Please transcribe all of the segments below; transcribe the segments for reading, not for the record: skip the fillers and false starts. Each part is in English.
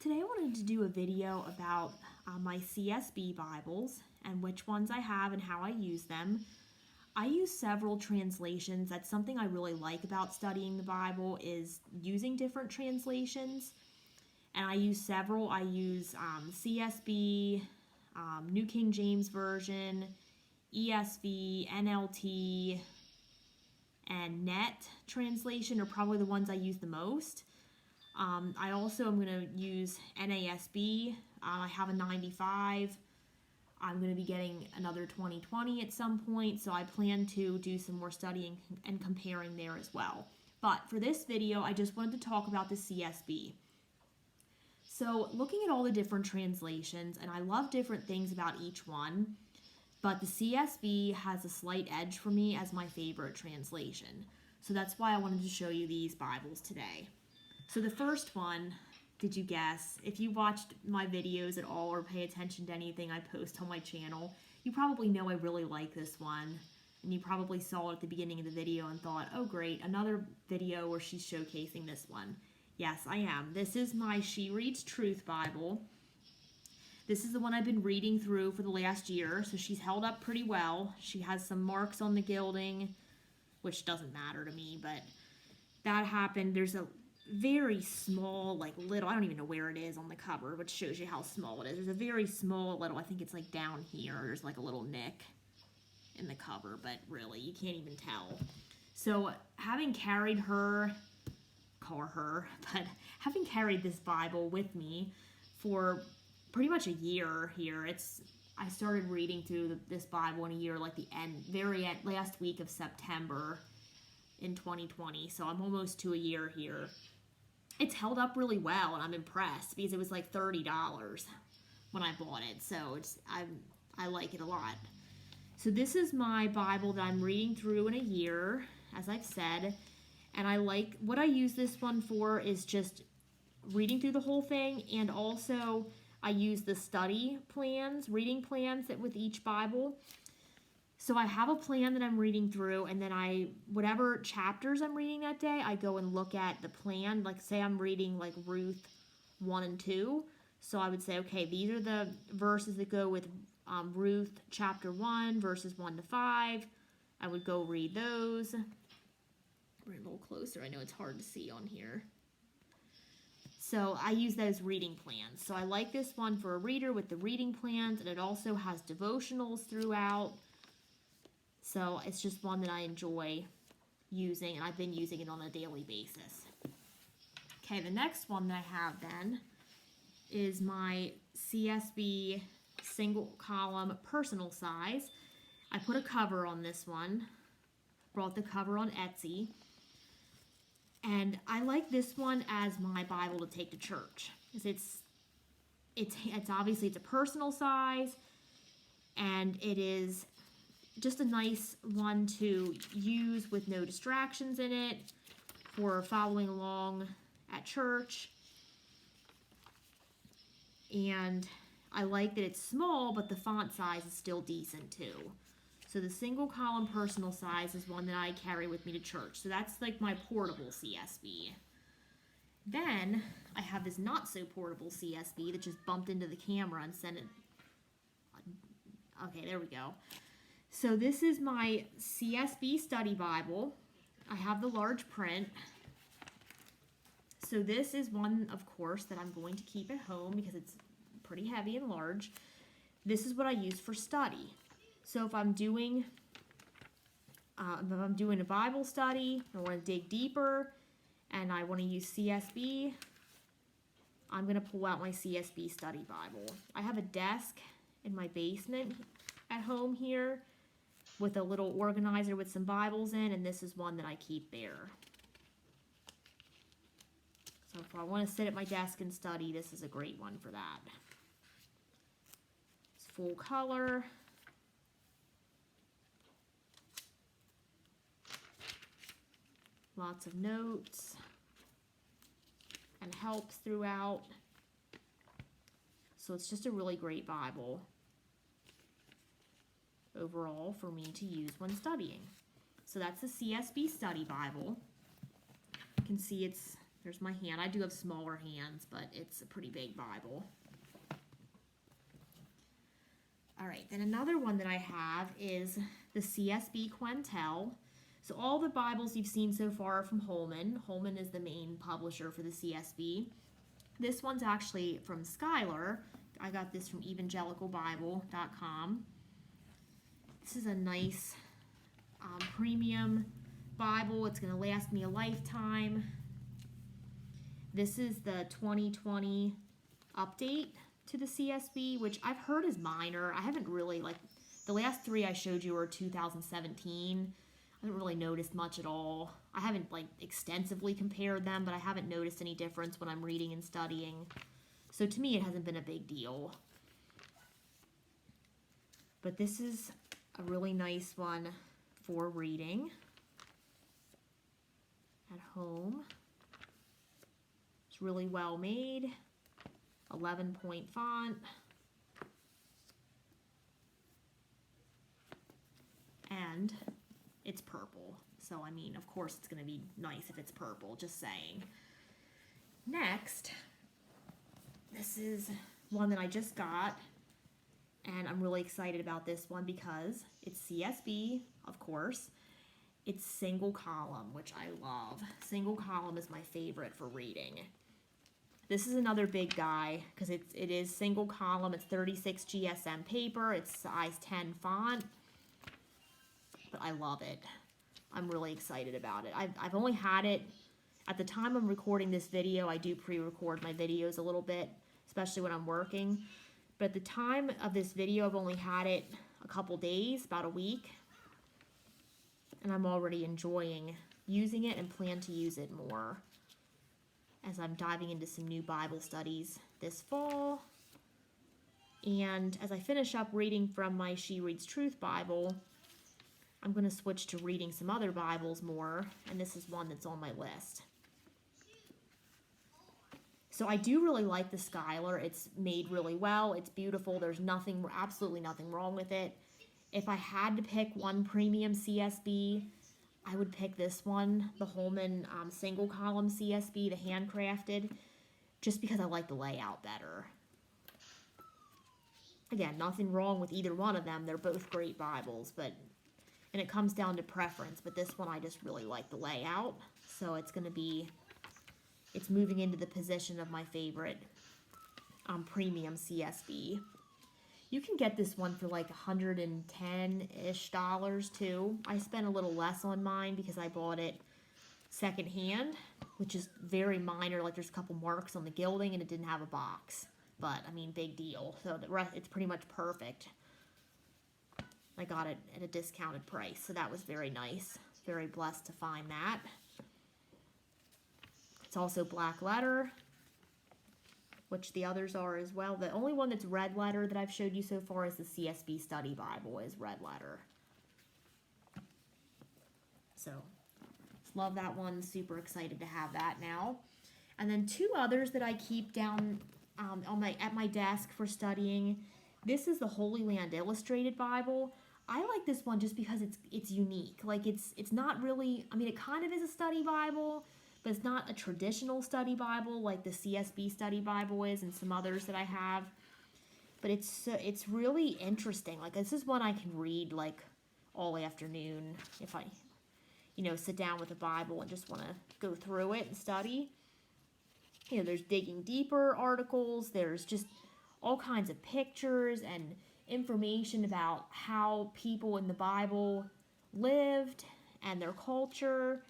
Today I wanted to do a video about my CSB Bibles and which ones I have and how I use them. I use several translations. That's something I really like about studying the Bible, is using different translations. And I use several. I use CSB, New King James Version, ESV, NLT, and Net translation are probably the ones I use the most. I also am going to use NASB. I have a 95. I'm going to be getting another 2020 at some point, so I plan to do some more studying and comparing there as well. But for this video, I just wanted to talk about the CSB. So looking at all the different translations, and I love different things about each one, but the CSB has a slight edge for me as my favorite translation. So that's why I wanted to show you these Bibles today. So the first one, did you guess? If you watched my videos at all or pay attention to anything I post on my channel, you probably know I really like this one. And you probably saw it at the beginning of the video and thought, oh great, another video where she's showcasing this one. Yes, I am. This is my She Reads Truth Bible. This is the one I've been reading through for the last year, so she's held up pretty well. She has some marks on the gilding, which doesn't matter to me, but that happened. There's a very small, little, I don't even know where it is on the cover, which shows you how small it is. There's a very small little, I think it's down here, there's a little nick in the cover, but really, you can't even tell. So, having carried having carried this Bible with me for pretty much a year here, I started reading through this Bible in a year, very last week of September in 2020, so I'm almost to a year here. It's held up really well, and I'm impressed because it was like $30 when I bought it, so I like it a lot. So this is my Bible that I'm reading through in a year, as I've said, and what I use this one for is just reading through the whole thing, and also I use the study plans, reading plans with each Bible. So I have a plan that I'm reading through, and then whatever chapters I'm reading that day, I go and look at the plan. Say I'm reading Ruth 1 and 2. So I would say, okay, these are the verses that go with Ruth chapter 1, verses 1 to 5. I would go read those. Bring it a little closer. I know it's hard to see on here. So I use those reading plans. So I like this one for a reader with the reading plans, and it also has devotionals throughout. So it's just one that I enjoy using, and I've been using it on a daily basis. Okay, the next one that I have then is my CSB single column personal size. I put a cover on this one, brought the cover on Etsy, and I like this one as my Bible to take to church. It's obviously it's a personal size, and it is just a nice one to use with no distractions in it for following along at church. And I like that it's small, but the font size is still decent too. So the single column personal size is one that I carry with me to church. So that's my portable CSB. Then I have this not so portable CSB that just bumped into the camera and sent it. Okay, there we go. So this is my Csb Study Bible. I have the large print. So this is one, of course, that I'm going to keep at home because it's pretty heavy and large. This is what I use for study. So if I'm doing a Bible study, I want to dig deeper, and I want to use CSB, I'm going to pull out my CSB Study Bible. I have a desk in my basement at home here with a little organizer with some Bibles in, and this is one that I keep there. So if I want to sit at my desk and study, this is a great one for that. It's full color. Lots of notes and helps throughout. So it's just a really great Bible overall for me to use when studying. So that's the CSB Study Bible. You can see it's There's my hand. I do have smaller hands, but it's a pretty big Bible. All right, then another one that I have is the CSB Quintel. So all the Bibles you've seen so far are from Holman. Holman is the main publisher for the CSB. This one's actually from Schuyler. I got this from evangelicalbible.com. This is a nice premium Bible. It's going to last me a lifetime. This is the 2020 update to the CSB, which I've heard is minor. I haven't really, the last three I showed you were 2017. I haven't really noticed much at all. I haven't, extensively compared them, but I haven't noticed any difference when I'm reading and studying. So to me, it hasn't been a big deal. But this is a really nice one for reading at home. It's really well made. 11-point font. And it's purple. So, I mean, of course it's going to be nice if it's purple, just saying. Next, this is one that I just got. And I'm really excited about this one because it's CSB, of course. It's single column, which I love. Single column is my favorite for reading. This is another big guy because it is single column. It's 36 GSM paper. It's size 10 font. But I love it. I'm really excited about it. I've only had it, at the time I'm recording this video, I do pre-record my videos a little bit, especially when I'm working. But at the time of this video, I've only had it a couple days, about a week. And I'm already enjoying using it and plan to use it more as I'm diving into some new Bible studies this fall. And as I finish up reading from my She Reads Truth Bible, I'm going to switch to reading some other Bibles more, and this is one that's on my list. So I do really like the Schuyler. It's made really well. It's beautiful. There's absolutely nothing wrong with it. If I had to pick one premium CSB, I would pick this one, the Holman single column CSB, the handcrafted, just because I like the layout better. Again, nothing wrong with either one of them. They're both great Bibles, and it comes down to preference, but this one I just really like the layout. So it's moving into the position of my favorite premium CSB. You can get this one for like $110-ish too. I spent a little less on mine because I bought it secondhand, which is very minor. Like there's a couple marks on the gilding and it didn't have a box. But I mean, big deal. So the rest, it's pretty much perfect. I got it at a discounted price, so that was very nice. Very blessed to find that. It's also black letter, which the others are as well. The only one that's red letter that I've showed you so far is the CSB Study Bible, is red letter. So, love that one. Super excited to have that now. And then two others that I keep down at my desk for studying. This is the Holy Land Illustrated Bible. I like this one just because it's unique. Like it's not really, I mean, it kind of is a study Bible, but it's not a traditional study Bible like the CSB Study Bible is and some others that I have. But it's really interesting. Like this is one I can read like all afternoon if I, sit down with a Bible and just want to go through it and study. There's digging deeper articles. There's just all kinds of pictures and information about how people in the Bible lived and their culture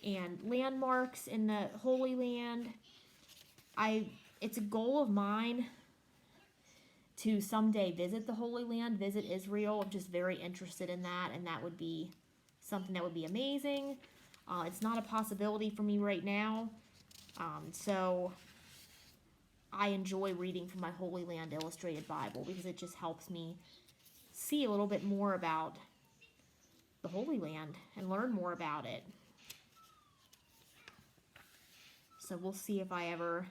and landmarks in the Holy Land. It's a goal of mine to someday visit the Holy Land, visit Israel. I'm just very interested in that, and that would be something that would be amazing. It's not a possibility for me right now, so I enjoy reading from my Holy Land Illustrated Bible because it just helps me see a little bit more about the Holy Land and learn more about it. So we'll see if I ever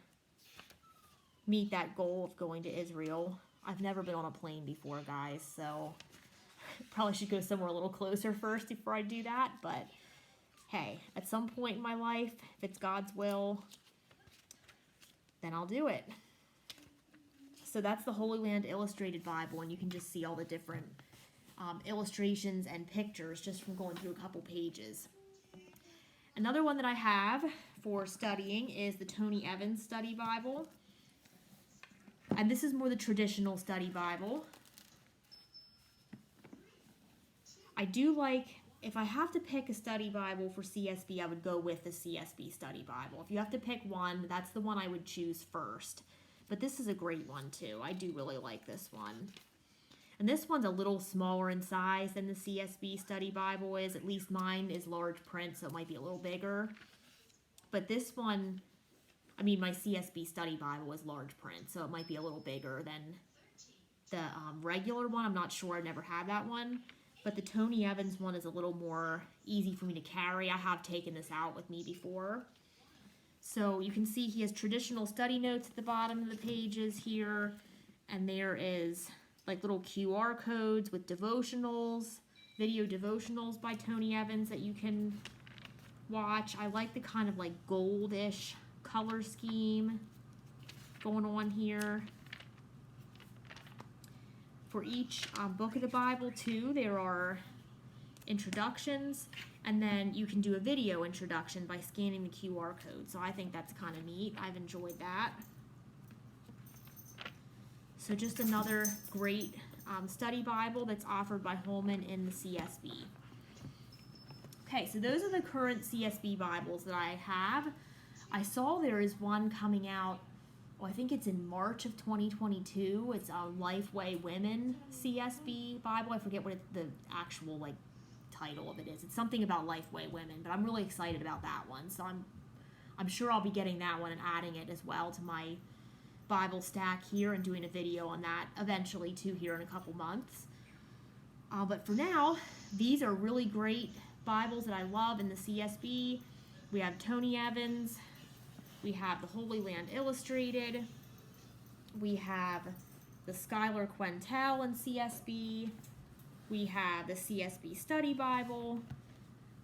meet that goal of going to Israel. I've never been on a plane before, guys, so probably should go somewhere a little closer first before I do that. But hey, at some point in my life, if it's God's will, then I'll do it. So that's the Holy Land Illustrated Bible, and you can just see all the different illustrations and pictures just from going through a couple pages. Another one that I have for studying is the Tony Evans Study Bible. And this is more the traditional study Bible. I do like, if I have to pick a study Bible for CSB, I would go with the CSB Study Bible. If you have to pick one, that's the one I would choose first. But this is a great one too. I do really like this one. And this one's a little smaller in size than the CSB Study Bible is. At least mine is large print, so it might be a little bigger. But this one, I mean, my CSB Study Bible is large print, so it might be a little bigger than the regular one. I'm not sure. I've never had that one. But the Tony Evans one is a little more easy for me to carry. I have taken this out with me before. So you can see he has traditional study notes at the bottom of the pages here. And there is like little QR codes with devotionals, video devotionals by Tony Evans that you can watch. I like the kind of like goldish color scheme going on here. For each book of the Bible, too, there are introductions, and then you can do a video introduction by scanning the QR code. So I think that's kind of neat. I've enjoyed that. So just another great study Bible that's offered by Holman in the CSB. Okay, so those are the current CSB Bibles that I have. I saw there is one coming out, I think it's in March of 2022. It's a Lifeway Women CSB Bible. I forget what the actual like title of it is. It's something about Lifeway Women, but I'm really excited about that one. So I'm sure I'll be getting that one and adding it as well to my Bible stack here and doing a video on that eventually too here in a couple months. But for now, these are really great Bibles that I love in the CSB. We have Tony Evans. We have the Holy Land Illustrated. We have the Csb Quintel in CSB. We have the CSB Study Bible,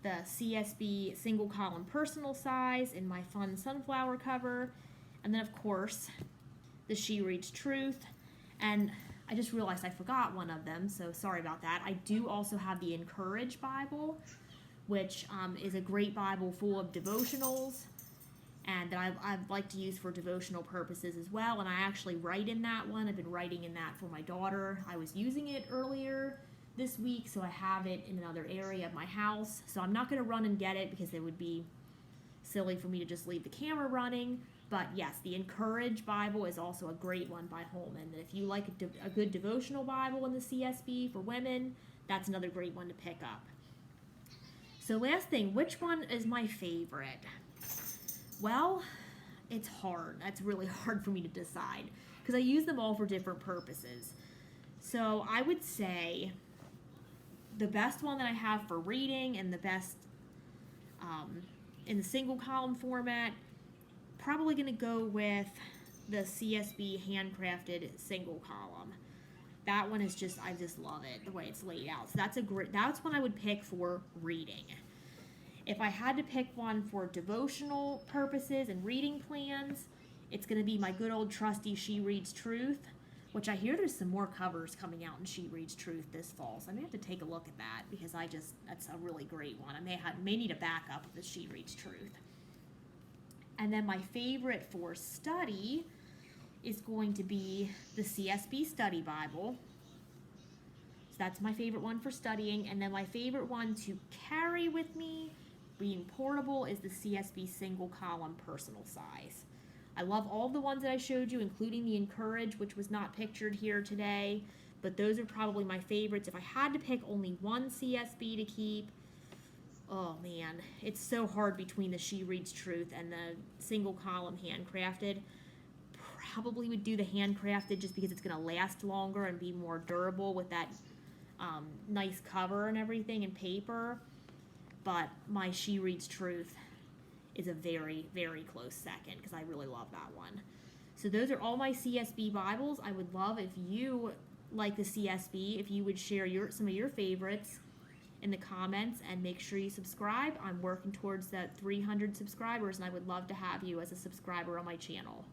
the CSB Single Column Personal Size in my fun sunflower cover, and then of course the She Reads Truth. And I just realized I forgot one of them, so sorry about that. I do also have the Encourage Bible, which is a great Bible full of devotionals, and that I'd like to use for devotional purposes as well. And I actually write in that one. I've been writing in that for my daughter. I was using it earlier this week, so I have it in another area of my house. So I'm not going to run and get it because it would be silly for me to just leave the camera running. But yes, the Encourage Bible is also a great one by Holman. If you like a good devotional Bible in the CSB for women, that's another great one to pick up. So last thing, which one is my favorite? Well, it's hard. That's really hard for me to decide because I use them all for different purposes. So I would say the best one that I have for reading and the best in the single column format, probably going to go with the CSB handcrafted single column. That one is just, I just love it the way it's laid out. So that's one I would pick for reading. If I had to pick one for devotional purposes and reading plans, it's going to be my good old trusty She Reads Truth, which I hear there's some more covers coming out in She Reads Truth this fall. So I may have to take a look at that because that's a really great one. I may need a backup of the She Reads Truth. And then my favorite for study is going to be the CSB Study Bible. So that's my favorite one for studying. And then my favorite one to carry with me, being portable, is the CSB Single Column Personal Size. I love all the ones that I showed you, including the Encourage, which was not pictured here today. But those are probably my favorites. If I had to pick only one CSB to keep, oh man, it's so hard between the She Reads Truth and the single column handcrafted. Probably would do the handcrafted just because it's going to last longer and be more durable with that nice cover and everything and paper. But my She Reads Truth is a very, very close second because I really love that one. So those are all my CSB Bibles. I would love if you like the CSB, if you would share some of your favorites in the comments, and make sure you subscribe. I'm working towards that 300 subscribers, and I would love to have you as a subscriber on my channel.